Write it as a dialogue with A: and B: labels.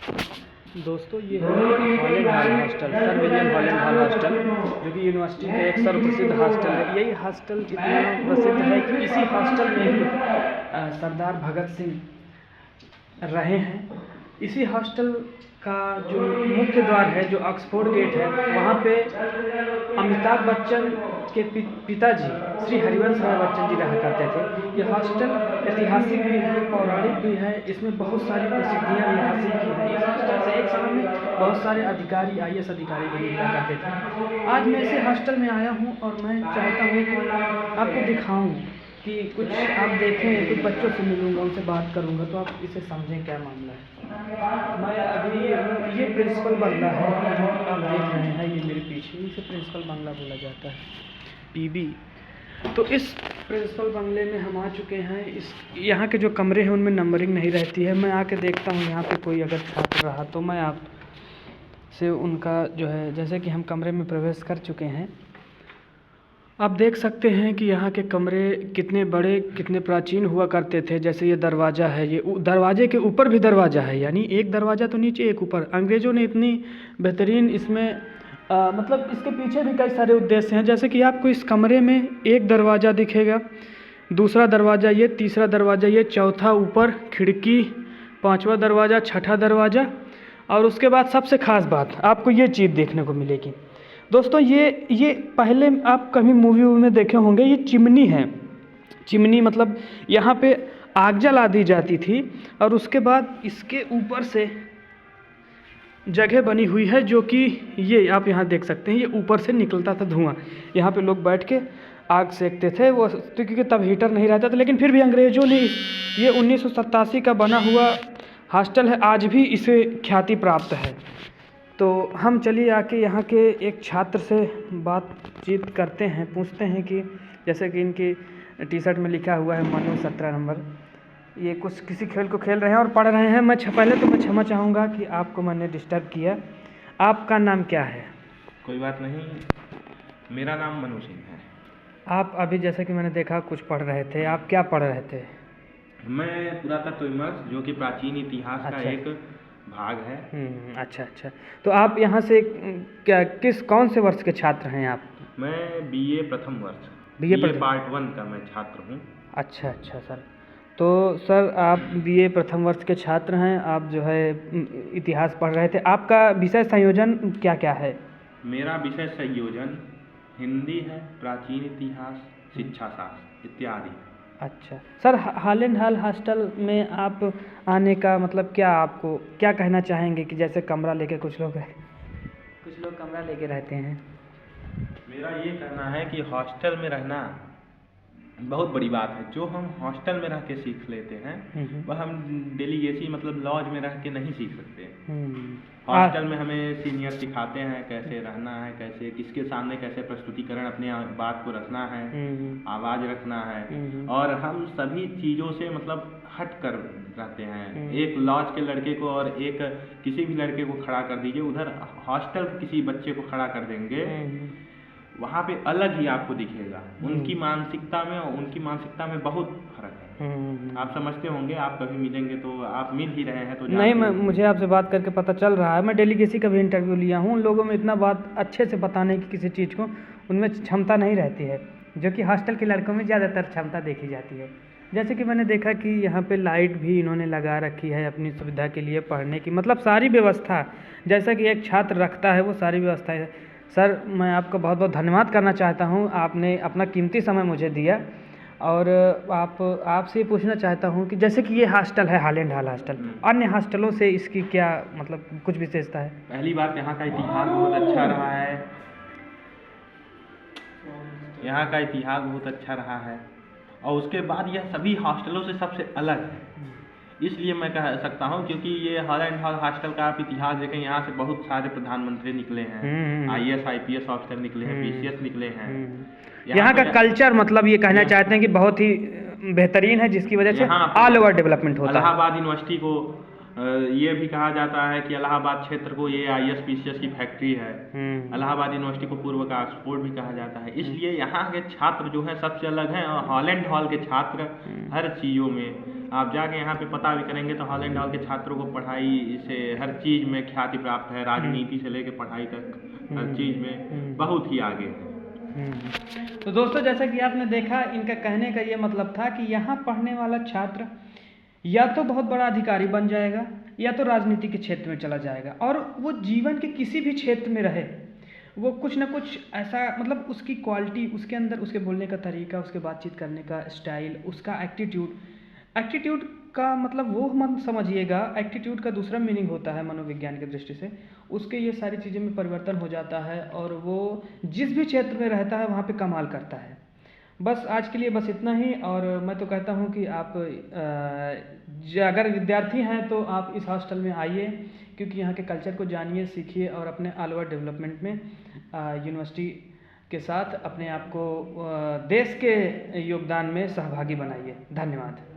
A: दोस्तों ये है Holland hall hostel, sir William Holland hall hostel, जो कि यूनिवर्सिटी का एक सर्वप्रसिद्ध हॉस्टल है। यही हॉस्टल इतना प्रसिद्ध है कि इसी हॉस्टल में ही सरदार भगत सिंह रहे हैं। इसी हॉस्टल का जो मुख्य द्वार है, जो ऑक्सफोर्ड गेट है, वहाँ पे अमिताभ बच्चन के पिताजी श्री हरिवंश राय बच्चन जी रहा करते थे। यह हॉस्टल ऐतिहासिक भी है, पौराणिक भी है। इसमें बहुत सारी प्रसिद्धियाँ भी हासिल की हैं। इस हॉस्टल से एक समय में बहुत सारे अधिकारी, IAS अधिकारी भी निकला करते थे। आज मैं इसी हॉस्टल में आया हूँ और मैं चाहता हूँ कि आपको दिखाऊँ कि कुछ आप देखें, कुछ बच्चों से मिलूँगा, उनसे बात करूँगा तो आप इसे समझें क्या मामला है। मैं अभी ये प्रिंसिपल बंगला है जो आप देख रहे हैं, ये मेरे पीछे, इसे प्रिंसिपल बंगला बोला जाता है, PB। तो इस प्रिंसिपल बंगले में हम आ चुके हैं। इस यहाँ के जो कमरे हैं उनमें नंबरिंग नहीं रहती है। मैं आके देखता हूँ यहाँ पे कोई अगर छात्र रहा तो मैं आप से उनका जो है, जैसे कि हम कमरे में प्रवेश कर चुके हैं, आप देख सकते हैं कि यहाँ के कमरे कितने बड़े, कितने प्राचीन हुआ करते थे। जैसे ये दरवाज़ा है, ये दरवाजे के ऊपर भी दरवाज़ा है, यानी एक दरवाज़ा तो नीचे एक ऊपर। अंग्रेज़ों ने इतनी बेहतरीन इसमें मतलब इसके पीछे भी कई सारे उद्देश्य हैं। जैसे कि आपको इस कमरे में एक दरवाज़ा दिखेगा, दूसरा दरवाज़ा ये, तीसरा दरवाज़ा ये, चौथा ऊपर खिड़की, पाँचवा दरवाज़ा, छठा दरवाज़ा, और उसके बाद सबसे ख़ास बात आपको ये चीज़ देखने को मिलेगी दोस्तों। ये पहले आप कभी मूवी में देखे होंगे, ये चिमनी है। चिमनी मतलब यहाँ पे आग जला दी जाती थी और उसके बाद इसके ऊपर से जगह बनी हुई है, जो कि ये आप यहाँ देख सकते हैं, ये ऊपर से निकलता था धुआं। यहाँ पे लोग बैठ के आग सेकते थे, वो तो क्योंकि तब हीटर नहीं रहता था। लेकिन फिर भी अंग्रेज़ों ने ये 1987 का बना हुआ हॉस्टल है, आज भी इसे ख्याति प्राप्त है। तो हम चलिए आके यहाँ के एक छात्र से बातचीत करते हैं, पूछते हैं कि जैसे कि इनकी T-शर्ट में लिखा हुआ है मनु 17 नंबर, ये कुछ किसी खेल को खेल रहे हैं और पढ़ रहे हैं। पहले तो मैं क्षमा चाहूँगा कि आपको मैंने डिस्टर्ब किया। आपका नाम क्या है?
B: कोई बात नहीं, मेरा नाम मनु सिंह है।
A: आप अभी जैसे कि मैंने देखा कुछ पढ़ रहे थे, आप क्या पढ़ रहे थे?
B: मैं पुरातत्व विमर्श, जो कि प्राचीन इतिहास का एक भाग है।
A: अच्छा। तो आप यहाँ से कौन से वर्ष के छात्र हैं आप?
B: मैं BA प्रथम वर्ष,
A: BA
B: पार्ट 1 का मैं छात्र हूँ।
A: अच्छा सर। तो सर आप BA प्रथम वर्ष के छात्र हैं, आप जो है इतिहास पढ़ रहे थे। आपका विषय संयोजन क्या क्या है?
B: मेरा विषय संयोजन हिंदी है, प्राचीन इतिहास, शिक्षा शास्त्र इत्यादि।
A: अच्छा सर, हॉलैंड हॉल हॉस्टल में आप आने का मतलब क्या, आपको क्या कहना चाहेंगे कि जैसे कमरा लेके कुछ लोग कमरा लेके रहते हैं?
B: मेरा ये कहना है कि हॉस्टल में रहना बहुत बड़ी बात है। जो हम हॉस्टल में रह के सीख लेते हैं वह हम डेलीगेसी मतलब लॉज में रह के नहीं सीख सकते। हॉस्टल में हमें सीनियर सिखाते हैं कैसे रहना है, कैसे किसके सामने कैसे प्रस्तुतिकरण अपने बात को रखना है, आवाज़ रखना है, और हम सभी चीज़ों से मतलब हट कर रहते हैं। एक लॉज के लड़के को और एक किसी भी लड़के को खड़ा कर दीजिए, उधर हॉस्टल के किसी बच्चे को खड़ा कर देंगे, वहाँ पे अलग ही आपको दिखेगा। उनकी मानसिकता में और उनकी मानसिकता में बहुत फर्क है। आप समझते होंगे, आप कभी मिलेंगे तो, आप मिल ही रहे हैं तो
A: नहीं, मुझे आपसे बात करके पता चल रहा है। मैं डेलीगेसी का भी इंटरव्यू लिया हूँ, उन लोगों में इतना बात अच्छे से बताने की किसी चीज़ को उनमें क्षमता नहीं रहती है, जो कि हॉस्टल के लड़कों में ज़्यादातर क्षमता देखी जाती है। जैसे कि मैंने देखा कि यहाँ पे लाइट भी इन्होंने लगा रखी है अपनी सुविधा के लिए, पढ़ने की मतलब सारी व्यवस्था जैसा कि एक छात्र रखता है वो सारी व्यवस्था है। सर मैं आपका बहुत बहुत धन्यवाद करना चाहता हूँ, आपने अपना कीमती समय मुझे दिया। और आपसे ये पूछना चाहता हूँ कि जैसे कि ये हॉस्टल है हॉलैंड हॉल हॉस्टल, अन्य हॉस्टलों से इसकी क्या मतलब कुछ विशेषता है?
B: पहली बात, यहाँ का इतिहास बहुत अच्छा रहा है। यहाँ का इतिहास बहुत अच्छा रहा है, और उसके बाद यह सभी हॉस्टलों से सबसे अलग है। इसलिए मैं कह सकता हूँ क्योंकि ये हॉलैंड हॉल हॉस्टल का आप इतिहास देखें, यहाँ से बहुत सारे प्रधानमंत्री निकले हैं, IAS IPS ऑफिसर निकले हैं, PCS निकले हैं।
A: यहाँ का कल्चर मतलब ये कहना चाहते हैं कि बहुत ही बेहतरीन है, जिसकी वजह से ऑल ओवर डेवलपमेंट होता है।
B: इलाहाबाद यूनिवर्सिटी को ये भी कहा जाता है कि इलाहाबाद क्षेत्र को ये ISPCS की फैक्ट्री है। इलाहाबाद यूनिवर्सिटी को पूर्व का ऑक्सफोर्ड भी कहा जाता है। इसलिए यहाँ के छात्र जो हैं सबसे अलग हैं, और हॉलैंड हॉल के छात्र हर चीज़ों में आप जाके यहाँ पे पता भी करेंगे तो हॉलैंड हॉल के छात्रों को पढ़ाई से हर चीज़ में ख्याति प्राप्त है, राजनीति से लेकर पढ़ाई तक हर चीज़ में बहुत ही आगे है।
A: तो दोस्तों, जैसा कि आपने देखा, इनका कहने का ये मतलब था कि यहाँ पढ़ने वाला छात्र या तो बहुत बड़ा अधिकारी बन जाएगा या तो राजनीति के क्षेत्र में चला जाएगा, और वो जीवन के किसी भी क्षेत्र में रहे, वो कुछ ना कुछ ऐसा, मतलब उसकी क्वालिटी, उसके अंदर उसके बोलने का तरीका, उसके बातचीत करने का स्टाइल, उसका एटीट्यूड का मतलब वो मत समझिएगा, एटीट्यूड का दूसरा मीनिंग होता है मनोविज्ञान की दृष्टि से, उसके ये सारी चीज़ें में परिवर्तन हो जाता है, और वो जिस भी क्षेत्र में रहता है वहाँ पे कमाल करता है। बस आज के लिए बस इतना ही, और मैं तो कहता हूँ कि आप अगर विद्यार्थी हैं तो आप इस हॉस्टल में आइए, क्योंकि यहाँ के कल्चर को जानिए, सीखिए, और अपने ऑल ओवर डेवलपमेंट में यूनिवर्सिटी के साथ अपने आप को देश के योगदान में सहभागी बनाइए। धन्यवाद।